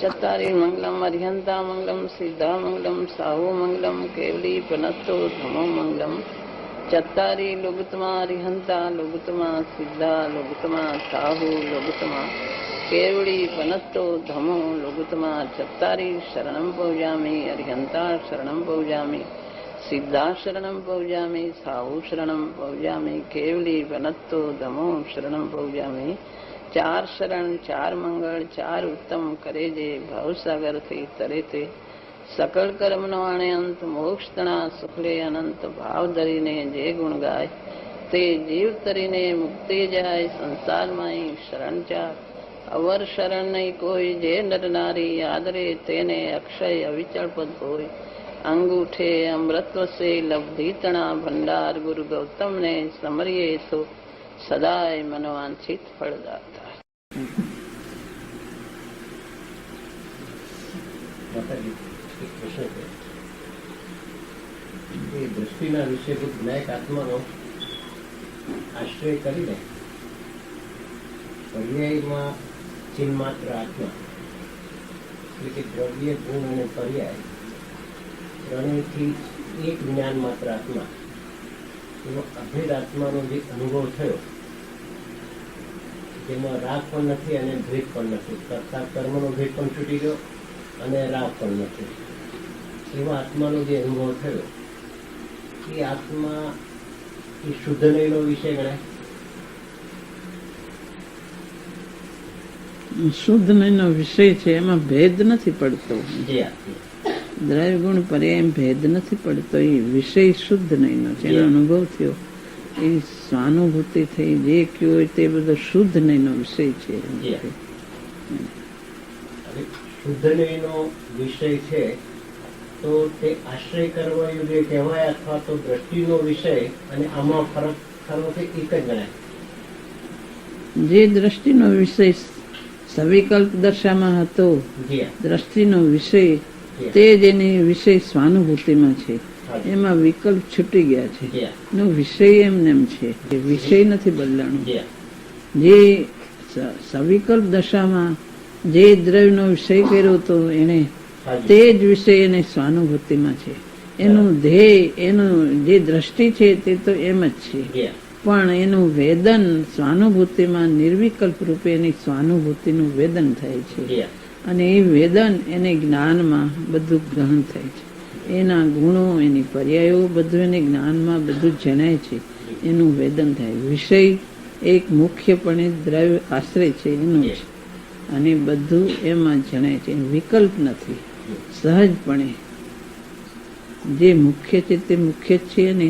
चत्तारि मंगलम अर्हंता मंगलम सिद्धा मंगलम साहु मंगलम केवली पनत्तो धमो मंगलम चत्तारि लोगुतमा अर्हंता लोगुतमा सिद्धा लोगुतमा साहु लोगुतमा केवली पनत्तो धमो लोगुतमा चत्तारि शरणं पौजामि अर्हंता शरणं पौजामि सिद्धा शरणं पौजामि साहु शरणं पौजामि केवली पनत्तो धमो शरणं पौजामि चार शरण चार मंगल चार उत्तम करे जे भवसागर थी तरे ते सकल कर्म नो आणे अंत मोक्ष तना सुखले अनंत भाव धरीने जे गुण गाय ते जीव तरीने मुक्ति जाय संसार माई शरण चार अवर शरण नहीं कोई जे नर नारी आदरे तेने अक्षय अविचल पद होय अंगूठे अमृतव से लब्धि तना भंडार गुरु गौतम ने समरिये तो सदाय मनोवांछित फल दाता दृष्टिना विषयभूत विनायक आत्माનો આશ્રય કરીને પર્યાયમાં ચિન્માત્ર આત્મા એટલે કે દ્રવ્ય ગુણ અને પર્યાય ત્રણેયથી એક જ્ઞાન માત્ર આત્મા એનો અભેદ આત્માનો જે અનુભવ થયો જેમાં રાગ પણ નથી અને ભેદ પણ નથી કરતા કર્મનો ભેદ પણ છૂટી ગયો અને રાગ પણ નથી એવા આત્માનો જે અનુભવ થયો એ આત્મા એ શુદ્ધ નહીનો વિષય ગણાય. શુદ્ધ નહીનો વિષય છે, એમાં ભેદ નથી પડતો. દ્રવ્ય ગુણ પર્યાય ભેદ નથી પડતો. એ વિષય શુદ્ધ નહીનો છે, એનો અનુભવ થયો, એ સ્વાનુભૂતિ થઈ, જે કયો હોય તે બધો શુદ્ધ નહીનો વિષય છે. શુદ્ધ નહીનો વિષય છે તો તે આશ્રય કરવા યોગ્ય કહેવાય અથવા તો દ્રષ્ટિનો વિષય અને આમાં ફરક ખરો કે એક જ ગણાય. જે દ્રષ્ટિનો વિષય સવિકલ્પ દશામાં હતો, દ્રષ્ટિનો વિષય તે જ એની વિષય સ્વાનુભૂતિમાં છે, એમાં વિકલ્પ છૂટી ગયા છે. એનો વિષય એમને એમ છે, વિષય નથી બદલાણો. જે સવિકલ્પ દશામાં જે દ્રવ્યનો વિષય કર્યો હતો એને તે જ વિષય એને સ્વાનુભૂતિમાં છે. એનું ધ્યેય, એનું જે દ્રષ્ટિ છે તે તો એમ જ છે, પણ એનું વેદન સ્વાનુભૂતિમાં નિર્વિકલ્પ રૂપે એની સ્વાનુભૂતિનું વેદન થાય છે. અને એ વેદન એને જ્ઞાનમાં બધું ગ્રહણ થાય છે. એના ગુણો, એની પર્યાયો બધું એને જ્ઞાનમાં બધું જણાય છે, એનું વેદન થાય. વિષય એક મુખ્યપણે દ્રવ્ય આશ્રય છે એનું જ, અને બધું એમાં જણાય છે, વિકલ્પ નથી. સહજપણે જે મુખ્ય છે તે મુખ્ય જ છે, અને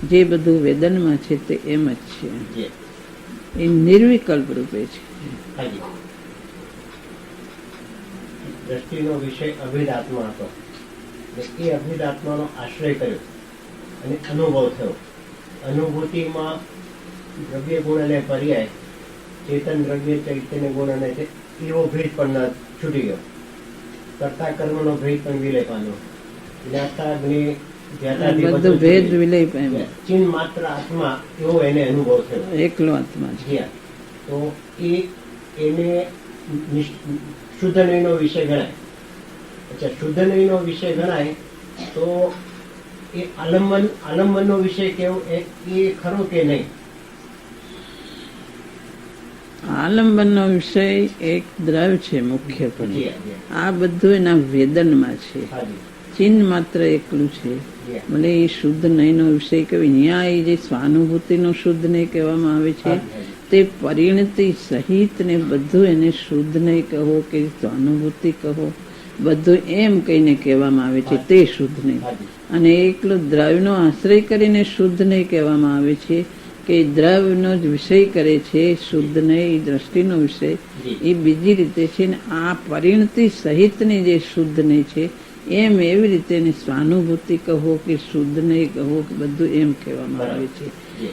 જે બધું વેદનમાં છે તે એમ જ છે. એ નિર્વિકલ્પ રૂપે છે. દ્રષ્ટિનો વિષય અભેદ આત્મા હતો, એ અભેદ આત્માનો આશ્રય કર્યો અને અનુભવ થયો. અનુભૂતિમાં દ્રવ્ય ગુણ અને પર્યાય, ચેતન દ્રવ્ય ચૈતન્ય ગુણ અને એવો ભેદ પણ છૂટી ગયો. કરતા કર્મનો ભેદ પણ વિલય પામ્યો. બધું ભેદ વિલય પામ્યો. ચિન્હ માત્ર આત્મા એવો એને અનુભવ થયો, એકલો આત્મા છે. તો એને શુદ્ધ નહીનો વિષય ગણાય. અચ્છા, શુદ્ધ નહીનો વિષય ગણાય તો એ આલંબનનો વિષય કેવો એ ખરો કે નહીં? આલંબનનો વિષય એક દ્રવ્ય છે મુખ્યપણે. આ બધું એના વેદનમાં છે. ચિહ્ન માત્ર એકલું છે. ભલે એ શુદ્ધ નહીનો વિષય કહેવાય. ન્યાય જે સ્વાનુભૂતિનો શુદ્ધ નહીં કહેવામાં આવે છે તે પરિણતિ સહિત ને બધું એને શુદ્ધ નહીં કહો કે સ્વાનુભૂતિ કહો, બધું એમ કહીને કહેવામાં આવે છે તે શુદ્ધ નહીં. અને એકલો દ્રવ્યનો આશ્રય કરીને શુદ્ધ નહીં કહેવામાં આવે છે કે દ્રવ્યનો જ વિષય કરે છે શુદ્ધ નહીં. દ્રષ્ટિનો વિષય એ બીજી રીતે છે, ને આ પરિણતિ સહિતની જે શુદ્ધ નહીં છે એમ એવી રીતે સ્વાનુભૂતિ કહો કે શુદ્ધ નહીં કહો કે બધું એમ કહેવામાં આવે છે.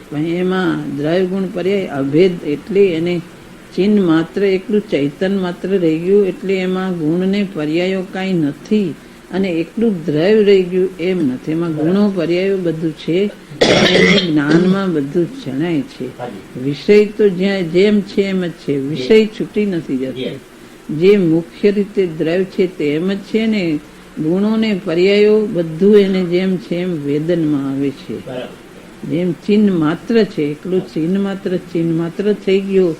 પણ એમાં દ્રવ્ય ગુણ પર્યાય અભેદ એટલે એને ચિહ્ન માત્ર એકલું ચૈતન માત્ર રહી ગયું, એટલે એમાં ગુણ ને પર્યાયો કાંઈ નથી, અને એકલું દ્રવ્ય રહી ગયું એમ નથી. એમાં ગુણો પર્યાયો બધું છે, એને જ્ઞાનમાં બધું જણાય છે. વિષય તો જ્યાં જેમ છે એમ જ છે, વિષય છૂટી નથી જતો. જે મુખ્ય રીતે દ્રવ્ય છે તે એમ જ છે ને ગુણો ને પર્યાયો બધું એને જેમ છે એમ વેદનમાં આવે છે. જેમ ચિહ્ન માત્ર છે, એકલું ચિહ્ન માત્ર થઈ ગયો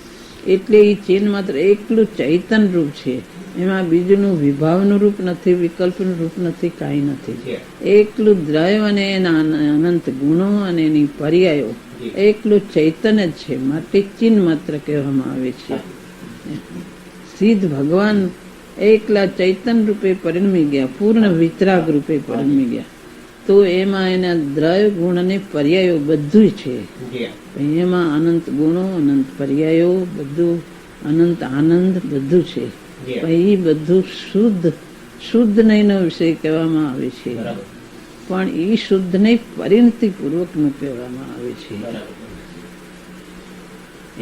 એટલે એ ચિહ્ન માત્ર એકલું ચૈતન રૂપ છે. એમાં બીજુંનું વિભાવનું રૂપ નથી, વિકલ્પનું રૂપ નથી, કાંઈ નથી. એકલું દ્રવ્ય અને એના અનંત ગુણો અને એની પર્યાયો એકલું ચૈતન જ છે, માટે ચિહ્ન માત્ર કહેવામાં આવે છે. સિદ્ધ ભગવાન એકલા ચૈતન રૂપે પરિણમી ગયા, પૂર્ણ વિતરાગ રૂપે પરિણમી ગયા, તો એમાં એના દ્રવ્ય ગુણ અને પર્યાયો બધું છે. એમાં અનંત ગુણો, અનંત પર્યાયો, બધું અનંત આનંદ બધું છે. એ બધું શુદ્ધ નહીંનો વિષય કહેવામાં આવે છે, પણ એ શુદ્ધ નહીં પરિણતિ પૂર્વકનું કહેવામાં આવે છે.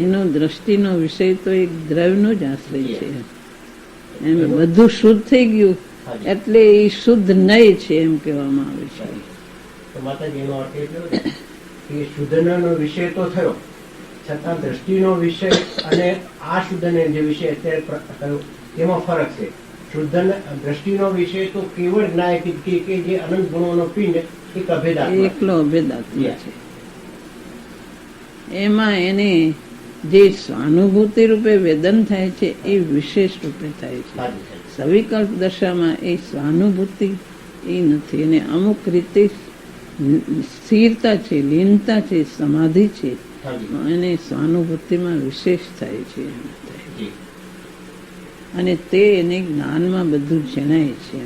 એનો દ્રષ્ટિનો વિષય તો એક દ્રવ્યનો જ આશ્રય છે. એમ બધું શુદ્ધ થઈ ગયું એટલે એ શુદ્ધ નહીં છે એમ કહેવામાં આવે છે. માતાજી એનો અર્થ એટલો કે શુદ્ધનો વિષય તો થયો, છતાં દ્રષ્ટિનો વિષય અને આ શુદ્ધને જે વિષય અત્યારે એમાં ફરક છે. શુદ્ધ દ્રષ્ટિનો વિષય તો કેવળ જ્ઞાયક કે જે અનંત ગુણોનો પિંડ એક અભેદાત્મા, એકલો અભેદાત્મા છે. એમાં એને જે સ્વાનુભૂતિ રૂપે વેદન થાય છે એ વિશેષ રૂપે થાય છે. સવિકલ્પ દશામાં એ સ્વાનુભૂતિ એ નથી, એને અમુક રીતે સ્થિરતા છે, લીનતા છે, સમાધિ છે, એને સ્વાનુભૂતિમાં વિશેષ થાય છે. અને તે એને જ્ઞાનમાં બધું જણાય છે.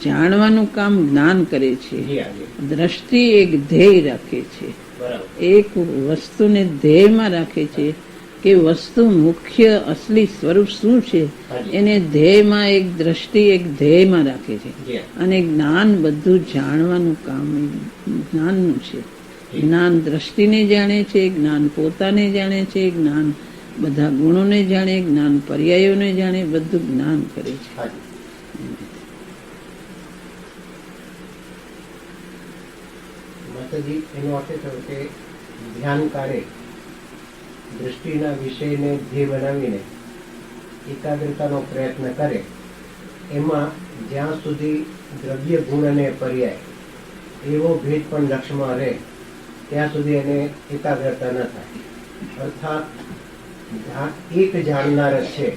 જાણવાનું કામ જ્ઞાન કરે છે. દ્રષ્ટિ એક ધ્યેય રાખે છે, એક વસ્તુને ધ્યેયમાં રાખે છે કે વસ્તુ મુખ્ય અસલી સ્વરૂપ શું છે એને ધ્યેયમાં એક દ્રષ્ટિ એક ધ્યેયમાં રાખે છે. અને જ્ઞાન બધું જાણવાનું કામ જ્ઞાનનું છે. જ્ઞાન દ્રષ્ટિને જાણે છે, જ્ઞાન પોતાને જાણે છે, જ્ઞાન બધા ગુણોને જાણે, જ્ઞાન પર્યાયોને જાણે, બધું જ્ઞાન કરે છે. માતાજી એનો અર્થ થયો કે ધ્યાનકારે દ્રષ્ટિના વિષયને ધ્યેય બનાવીને એકાગ્રતાનો પ્રયત્ન કરે, એમાં જ્યાં સુધી દ્રવ્ય ગુણ અને પર્યાય એવો ભેદ પણ લક્ષમાં રહે ત્યાં સુધી એને એકાગ્રતા ન થાય. અર્થાત એક જાણનાર જ છે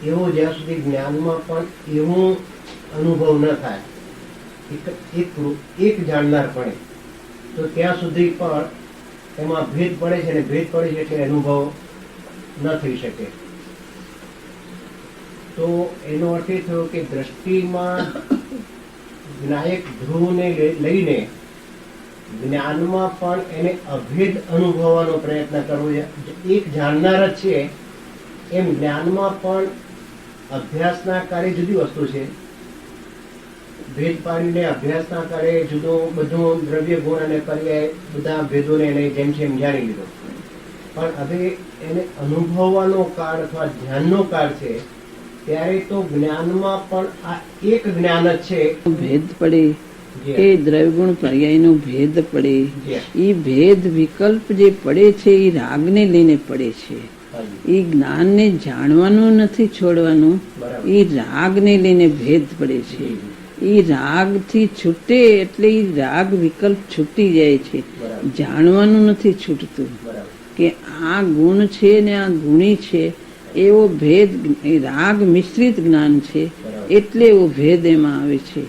એવો જ્યાં સુધી જ્ઞાનમાં પણ એવો અનુભવ ન થાય, એક જાણનાર પડે તો ત્યાં સુધી પણ એમાં ભેદ પડે છે, અને ભેદ પડે છે એટલે અનુભવ ન થઈ શકે. તો એનો અર્થ એ થયો કે દ્રષ્ટિમાં જ્ઞાયક ધ્રુવને લઈને જ્ઞાનમાં પણ એને અભેદ અનુભવવાનો પ્રયત્ન કરવો. એક જાણનાર જ છે એમ જ્ઞાનમાં પણ અભ્યાસના કાર્ય જુદી વસ્તુ છે. ભેદ પાડીને અભ્યાસના કાર્ય જુદું, બધું દ્રવ્ય ગુણ અને પર્યાય બધા ભેદોને એને જેમ છે એમ જાણી લીધો, પણ હવે એને અનુભવવાનો કાળ અથવા ધ્યાનનો કાળ છે ત્યારે તો જ્ઞાનમાં પણ આ એક જ્ઞાન જ છે. ભેદ પડે કે દ્રવ્યગુણ પર્યાયનો ભેદ પડે, એ ભેદ વિકલ્પ જે પડે છે એ રાગને લઈને પડે છે. એ જ્ઞાનને જાણવાનું નથી છોડવાનું, એ રાગને લઈને ભેદ પડે છે. એ રાગથી છૂટે એટલે એ રાગ વિકલ્પ છૂટી જાય છે, જાણવાનું નથી છૂટતું કે આ ગુણ છે ને આ ગુણી છે. એવો ભેદ રાગ મિશ્રિત જ્ઞાન છે એટલે એવો ભેદ એમાં આવે છે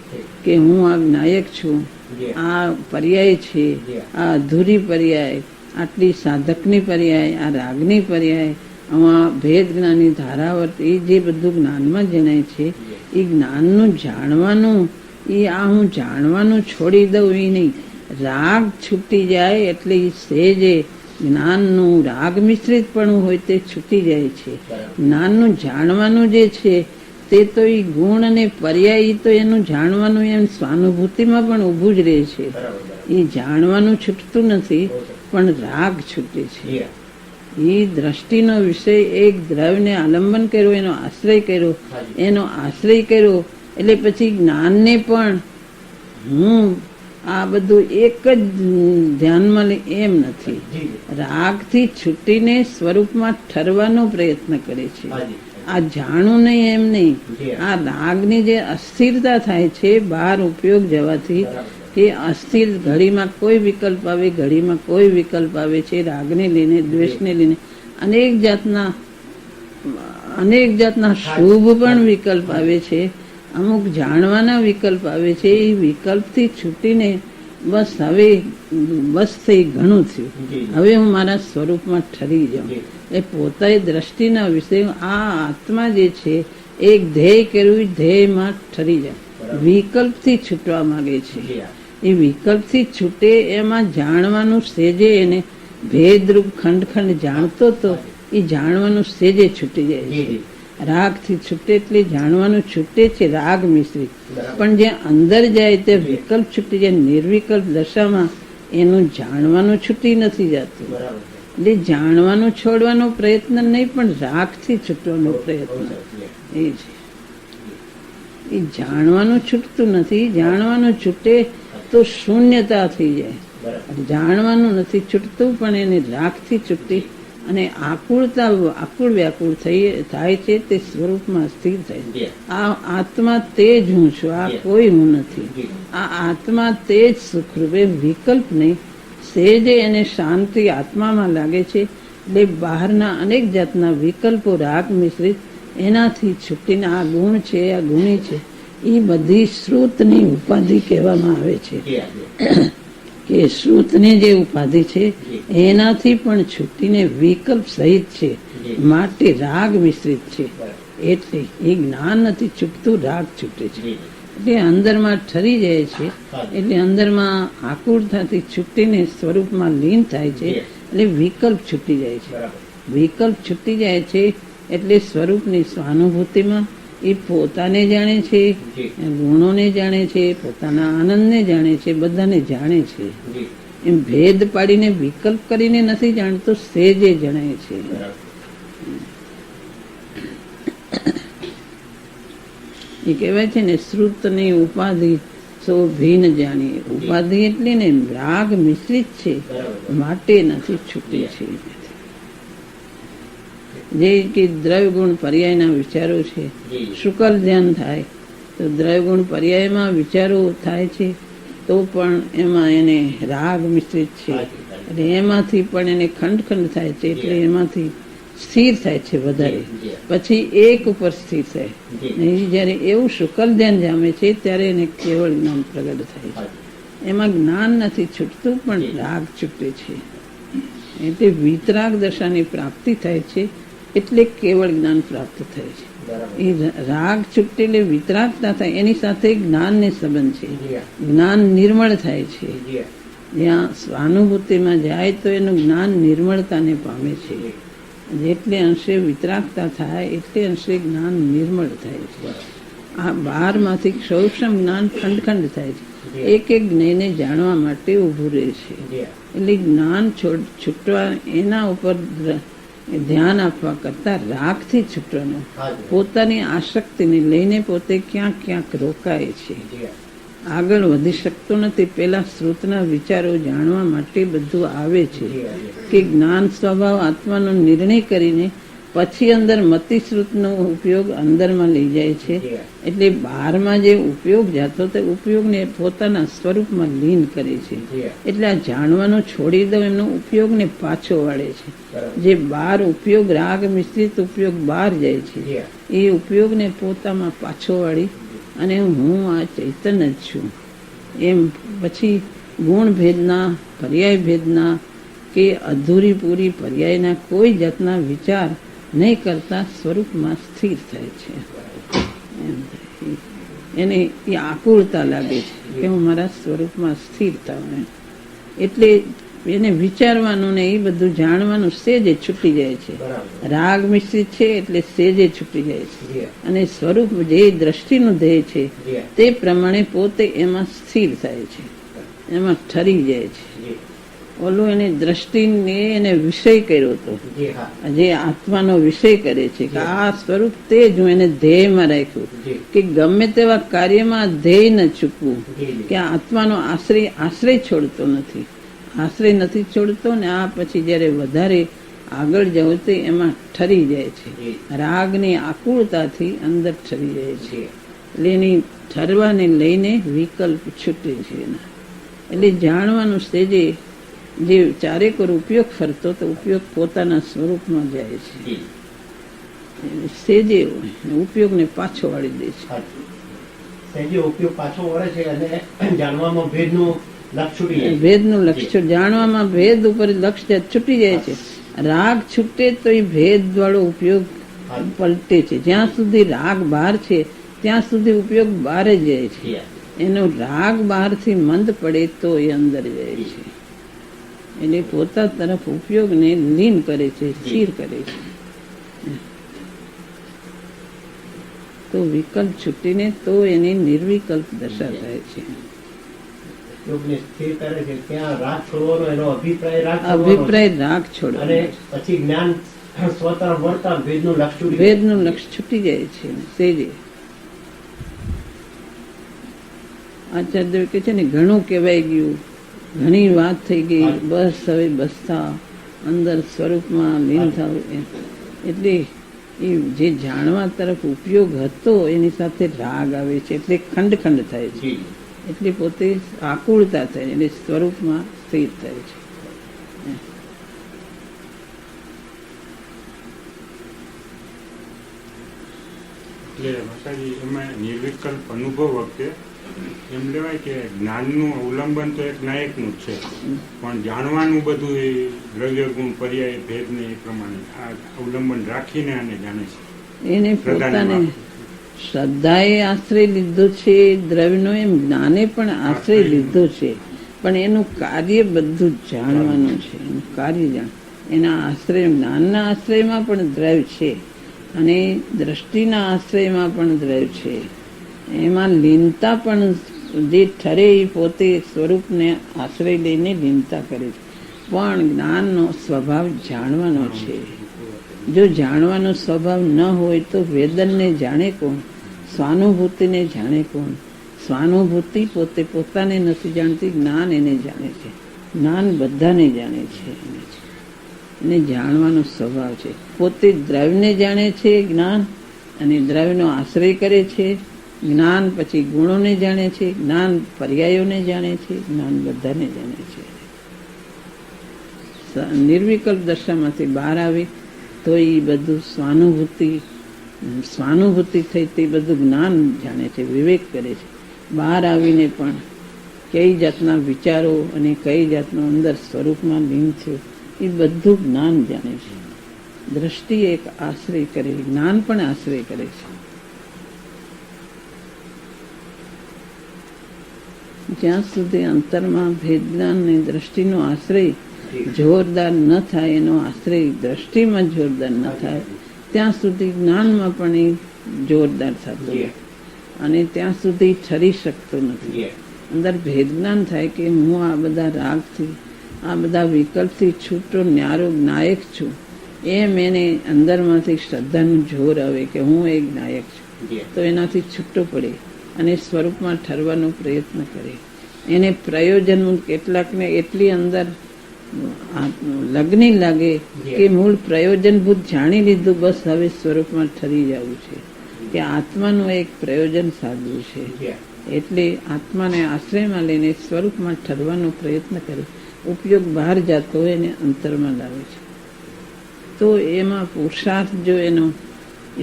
કે હું આ જ્ઞાયક છું, આ પર્યાય છે, આ અધૂરી પર્યાય, આટલી સાધકની પર્યાય, આ રાગની પર્યાય, આમાં ભેદ જ્ઞાની ધારાવર્ત, એ જે બધું જ્ઞાનમાં જણાય છે એ જ્ઞાનનું જાણવાનું, એ આ હું જાણવાનું છોડી દઉં એ નહીં. રાગ છૂટી જાય એટલે એ સહેજે જ્ઞાનનું રાગ મિશ્રિતપણું હોય તે છૂટી જાય છે. જ્ઞાનનું જાણવાનું જે છે તે તો એ ગુણ અને પર્યાય તો એનું જાણવાનું એમ સ્વાનુભૂતિમાં પણ ઊભું જ રહે છે. એ જાણવાનું છૂટતું નથી પણ રાગ છૂટે છે. એ દ્રષ્ટિનો વિષય એક દ્રવ્યને આલંબન કર્યો, એનો આશ્રય કર્યો, એનો આશ્રય કર્યો એટલે પછી જ્ઞાનને પણ હું આ બધું એક જ ધ્યાનમાં લે એમ નથી. જી રાગથી છૂટીને સ્વરૂપમાં ઠરવાનો પ્રયત્ન કરે છે. હાજી આ જાણું નહીં એમ નહીં. જી આ રાગની જે અસ્થિરતા થાય છે બહાર ઉપયોગ જવાથી, બરાબર એ અસ્થિર ઘડીમાં કોઈ વિકલ્પ આવે, ઘડીમાં કોઈ વિકલ્પ આવે છે. રાગને લઈને, દ્વેષને લઈને અનેક જાતના શુભ પણ વિકલ્પ આવે છે, અમુક જાણવાના વિકલ્પ આવે છે. એ વિકલ્પથી છૂટીને બસ થઈ, ઘણું થયું, જી હવે હું મારા સ્વરૂપમાં ઠરી જાઉં. જી એ પોતાએ દ્રષ્ટિના વિષય આ આત્મા જે છે એક ધ્યેય કર્યું, ધ્યેયમાં ઠરી જાય. બરાબર. વિકલ્પથી છૂટવા માંગે છે. જી હા. એ વિકલ્પથી છૂટે એમાં જાણવાનું સેજે, એને ભેદરૂપ ખંડ ખંડ જાણતો તો એ જાણવાનું સેજે છૂટી જાય જી છે. જી રાગથી છૂટે એટલે જાણવાનું છૂટે છે, રાગ મિશ્રિત. બરાબર પણ જે અંદર જાય તે વિકલ્પ છૂટી જાય. નિર્વિકલ્પ દશામાં એનું જાણવાનું છૂટી નથી જતું. બરાબર એટલે જાણવાનું છોડવાનો પ્રયત્ન નહીં, પણ રાગથી છૂટવાનો પ્રયત્ન એ છે. એ જાણવાનું છૂટતું નથી. જાણવાનું છૂટે તો શૂન્યતા થઈ જાય. બરાબર જાણવાનું નથી છૂટતું, પણ એને રાગથી છૂટી અને આકુળ વ્યાકુળ થાય છે, તે સ્વરૂપમાં સ્થિર થાય છે. જી આ આત્મા તે જ હું છું, આ કોઈ હું નથી. જી આ આત્મા તે જ સુખરૂપે, વિકલ્પ નહીં. સેજે એને શાંતિ આત્મામાં લાગે છે. એટલે બહારના અનેક જાતના વિકલ્પો રાગ મિશ્રિત એનાથી છૂટીને આ ગુણ છે, આ ગુણી છે, એ બધી શ્રુતની ઉપાધિ કહેવામાં આવે છે. જી હા. કે શ્રુતની જે ઉપાધિ છે એનાથી પણ છૂટીને વિકલ્પ સહિત છે, માટે રાગ મિશ્રિત છે. બરાબર એટલે એ જ્ઞાન નથી છૂટતું, રાગ છૂટે છે. જી એટલે અંદરમાં ઠરી જાય છે. હાજી એટલે અંદરમાં આકુળતાથી છૂટીને સ્વરૂપમાં લીન થાય છે. એટલે વિકલ્પ છૂટી જાય છે. બરાબર વિકલ્પ છૂટી જાય છે એટલે સ્વરૂપની સ્વાનુભૂતિમાં એ પોતાને જાણે છે, જી ગુણોને જાણે છે, પોતાના આનંદને જાણે છે, બધાને જાણે છે. જી એમ ભેદ પાડીને વિકલ્પ કરીને નથી જાણતો, સેજે જણાય છે. બરાબર એ કહેવાય છે ને, શ્રુતની ઉપાધિ સો ભીન જાણી. ઉપાધિ એટલે ને રાગ મિશ્રિત છે, બરાબર માટે નથી છૂટી છે. જે કે દ્રવ્યગુણ પર્યાયના વિચારો છે, જી શુકલ ધ્યાન થાય તો દ્રવ્યગુણ પર્યાયમાં વિચારો થાય છે, તો પણ એમાં એને રાગ મિશ્રિત છે. હાજી હાજી એટલે એમાંથી પણ એને ખંડ ખંડ થાય છે. એટલે એમાંથી સ્થિર થાય છે વધારે, જી પછી એક ઉપર સ્થિર થાય. જી ને એ જયારે એવું શુકલ ધ્યાન જામે છે ત્યારે એને કેવળ જ્ઞાન પ્રગટ થાય છે. હાજી એમાં જ્ઞાન નથી છૂટતું, પણ રાગ છૂટે છે. એટલે વિતરાગ દશાની પ્રાપ્તિ થાય છે, એટલે કેવળ જ્ઞાન પ્રાપ્ત થાય છે. બરાબર એ રાગ છૂટે એટલે વિતરાગતા થાય, એની સાથે જ્ઞાનને સંબંધ છે. જી હા. જ્ઞાન નિર્મળ થાય છે. જી હા. જ્યાં સ્વાનુભૂતિમાં જાય તો એનું જ્ઞાન નિર્મળતાને પામે છે. જી જેટલે અંશે વિતરાગતા થાય એટલે અંશે જ્ઞાન નિર્મળ થાય છે. બરાબર આ બહારમાંથી સૌક્ષમ જ્ઞાન ખંડ ખંડ થાય છે. એક એક જ્ઞેયને જાણવા માટે ઊભું રહે છે. જી હા. એટલે જ્ઞાન છૂટવા એના ઉપર ધ્યાન આપવા કરતા રાગથી છૂટવાનું, હાજી પોતાની આસક્તિને લઈને પોતે ક્યાંક ક્યાંક રોકાય છે, જી હા. આગળ વધી શકતો નથી. પેલા શ્રુતના વિચારો જાણવા માટે બધું આવે છે જી હા. જી કે જ્ઞાન સ્વભાવ આત્માનો નિર્ણય કરીને પછી અંદર મતિશ્રુતનો ઉપયોગ અંદરમાં લઈ જાય છે. જી હા. એટલે બહારમાં જે ઉપયોગ જાતો તે ઉપયોગને પોતાના સ્વરૂપમાં લીન કરે છે. જી હા. એટલે આ જાણવાનું છોડી દો, એમનો ઉપયોગને પાછો વાળે છે. બરાબર જે બહાર ઉપયોગ રાગ મિશ્રિત ઉપયોગ બહાર જાય છે, જી હા. એ ઉપયોગને પોતામાં પાછો વાળી અને હું આ ચૈતન્ય જ છું એમ પછી ગુણ ભેદના, પર્યાય ભેદના કે અધૂરી પૂરી પર્યાયના કોઈ જાતના વિચાર નહીં કરતા સ્વરૂપમાં સ્થિર થાય છે. એમ થાય. એને એ આકુળતા લાગે છે કે હું મારા સ્વરૂપમાં સ્થિર થાઉં. એટલે એને વિચારવાનું ને એ બધું જાણવાનું સેજે છૂટી જાય છે. બરાબર રાગ મિશ્રિત છે એટલે સેજે છૂટી જાય છે. જી હા. અને સ્વરૂપ જે દ્રષ્ટિનું ધ્યેય છે જી હા. તે પ્રમાણે પોતે એમાં સ્થિર થાય છે, એમાં ઠરી જાય છે. જી ઓલું એની દ્રષ્ટિને એને વિષય કર્યો હતો, જી હા, જે આત્માનો વિષય કરે છે કે આ સ્વરૂપ તે જ હું એને ધ્યેયમાં રાખ્યું જી, કે ગમે તેવા કાર્યમાં ધ્યેય ન ચૂકવું, જી, જી. કે આત્માનો આશ્રય છોડતો નથી, આશ્રય નથી છોડતો ને આ પછી જયારે વધારે આગળ જાવ તો એમાં ઠરી જાય છે, જી, રાગની આકુળતાથી અંદર ઠરી જાય છે, જી, એટલે એની ઠરવાને લઈને વિકલ્પ છૂટે છે એના. એટલે જાણવાનું સેજે જે ચારેકોર ઉપયોગ ફરતો તો ઉપયોગ પોતાના સ્વરૂપમાં જાય છે, જી, સેજે ઉપયોગને પાછો વાળી દે છે. સાચું. સહેજે ઉપયોગ પાછો વળે છે અને જાણવામાં ભેદનું લક્ષ છૂટી જાય છે. ભેદનું લક્ષ્ય જાણવામાં ભેદ ઉપર લક્ષ્ય છૂટી જાય છે. રાગ છૂટે તો એ ભેદ વાળો ઉપયોગ પલટે છે. જ્યાં સુધી રાગ બહાર છે ત્યાં સુધી ઉપયોગ બહાર જ જાય છે. જી, એનો રાગ બહારથી મંદ પડે તો એ અંદર જાય છે. એટલે પોતા તરફ ઉપયોગને લીન કરે છે, સ્થિર કરે છે. તો વિકલ્પ છૂટીને તો એની નિર્વિકલ્પ દશા થાય છે. ઉપયોગને સ્થિર કરે છે ત્યાં રાગ છોડવાનો એનો અભિપ્રાય રાગ છોડવાનો છે. અભિપ્રાય રાગ છોડો, અને પછી જ્ઞાન સ્વતઃ વર્તા ભેદનું લક્ષ છૂટી જાય. ભેદનું લક્ષ છૂટી જાય છે સેજે. આચાર્ય કે છે ને ઘણું કહેવાય ગયું, ઘણી વાત થઈ ગઈ, બસ હવે બસતા અંદર સ્વરૂપમાં લીન થાવ. એટલે એ જે જાણવા તરફ ઉપયોગ હતો એની સાથે રાગ આવે છે, એટલે ખંડ ખંડ થાય છે, જી, એટલે પોતે આકુળતા થાય, એટલે સ્વરૂપમાં સ્થિર થાય છે. એટલે માતાજી એમાં નિર્વિકલ્પ અનુભવ વખતે એમ લેવાય કે જ્ઞાનનું અવલંબન તો એક નાયકનું જ છે, પણ જાણવાનું બધું એ દ્રવ્ય ગુણ પર્યાય ભેદને એ પ્રમાણે આ અવલંબન રાખીને આને જાણે છે. એને પોતાને શ્રદ્ધાએ આશ્રય લીધો છે દ્રવ્યનો, એમ જ્ઞાને પણ આશ્રય લીધો છે, પણ એનું કાર્ય બધું જ જાણવાનું છે. એનું કાર્ય જાણ, એના આશ્રય જ્ઞાનના આશ્રયમાં પણ દ્રવ્ય છે અને દ્રષ્ટિના આશ્રયમાં પણ દ્રવ્ય છે. એમાં લીનતા પણ જે ઠરે એ પોતે સ્વરૂપને આશ્રય લઈને લીનતા કરે છે, પણ જ્ઞાનનો સ્વભાવ જાણવાનો છે. જો જાણવાનો સ્વભાવ ન હોય તો વેદનને જાણે કોણ, સ્વાનુભૂતિને જાણે કોણ? સ્વાનુભૂતિ પોતે પોતાને નથી જાણતી, જ્ઞાન એને જાણે છે. જ્ઞાન બધાને જાણે છે, એને જાણવાનો સ્વભાવ છે. પોતે દ્રવ્યને જાણે છે જ્ઞાન, અને દ્રવ્યનો આશ્રય કરે છે. જ્ઞાન પછી ગુણોને જાણે છે, જ્ઞાન પર્યાયોને જાણે છે, જ્ઞાન બધાને જાણે છે. નિર્વિકલ્પ દશામાંથી બહાર આવે તો એ બધું સ્વાનુભૂતિ થઈ તે બધું જ્ઞાન જાણે છે, વિવેક કરે છે. બહાર આવીને પણ કઈ જાતના વિચારો અને કઈ જાતનું અંદર સ્વરૂપમાં લીન છે એ બધું જ્ઞાન જાણે છે. દ્રષ્ટિ એક આશ્રય કરે, જ્ઞાન પણ આશ્રય કરે છે. જ્યાં સુધી અંતરમાં ભેદ જ્ઞાન અને દ્રષ્ટિનો આશ્રય જોરદાર ન થાય, એનો આશ્રય દ્રષ્ટિમાં જોરદાર ન થાય, ત્યાં સુધી જ્ઞાનમાં પણ એ જોરદાર થતો અને ત્યાં સુધી ઠરી શકતો નથી. અંદર ભેદ જ્ઞાન થાય કે હું આ બધા રાગથી, આ બધા વિકલ્પથી છૂટો ન્યારો નાયક છું, એમ એને અંદરમાંથી શ્રદ્ધાનું જોર આવે કે હું એક નાયક છું, તો એનાથી છૂટો પડે અને સ્વરૂપમાં ઠરવાનો પ્રયત્ન કરે. એને પ્રયોજન કેટલાકને એટલી અંદર લગ્ની લાગે કે મૂળ પ્રયોજનભૂત જાણી લીધું, બસ હવે સ્વરૂપમાં ઠરી જવું છે, કે આત્માનું એક પ્રયોજન સાધવું છે. એટલે આત્માને આશ્રયમાં લઈને સ્વરૂપમાં ઠરવાનો પ્રયત્ન કરે. ઉપયોગ બહાર જતો હોય એને અંતરમાં લાવે છે. તો એમાં પુરુષાર્થ જો એનો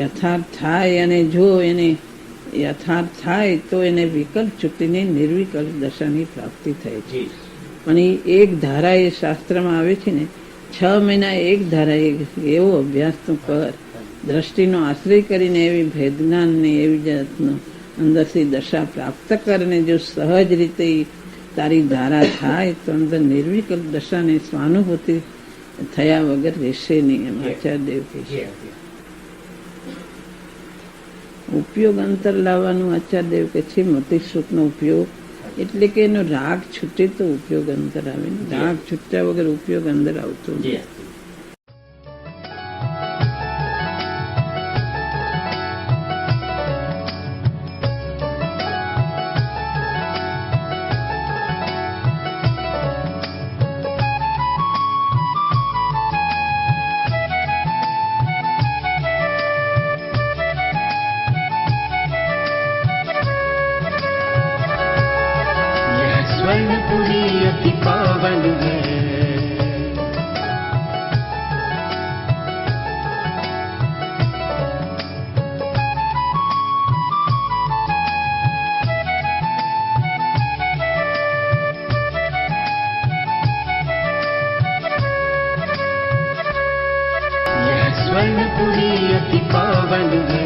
યથાર્થ થાય, અને જો એને યથાર્થ થાય તો એને વિકલ્પ છૂટીને નિર્વિકલ્પ દશાની પ્રાપ્તિ થાય છે. પણ એ એક ધારા એ શાસ્ત્રમાં આવે છે ને, 6 મહિના એક ધારા એવો અભ્યાસ તું કર, દ્રષ્ટિનો આશ્રય કરીને એવી ભેદજ્ઞાનની એવી જાતનો અંદરથી દશા પ્રાપ્ત કરને જો સહજ રીતે તારી ધારા થાય તો અંદર નિર્વિકલ્પ દશાને સ્વાનુભૂતિ થયા વગર રહેશે નહીં, એમ આચાર્યદેવ કહે છે. ઉપયોગ અંતર લાવવાનું આચાર્યદેવ કે છે, મતિશ્રુતનો ઉપયોગ એટલે કે એનો રાગ છૂટે તો ઉપયોગ અંદર આવે ને રાગ છૂટ્યા વગર ઉપયોગ અંદર આવતો નથી. જી स्वर्णपुरी अति पावन है, यह स्वर्णपुरी अति पावन है,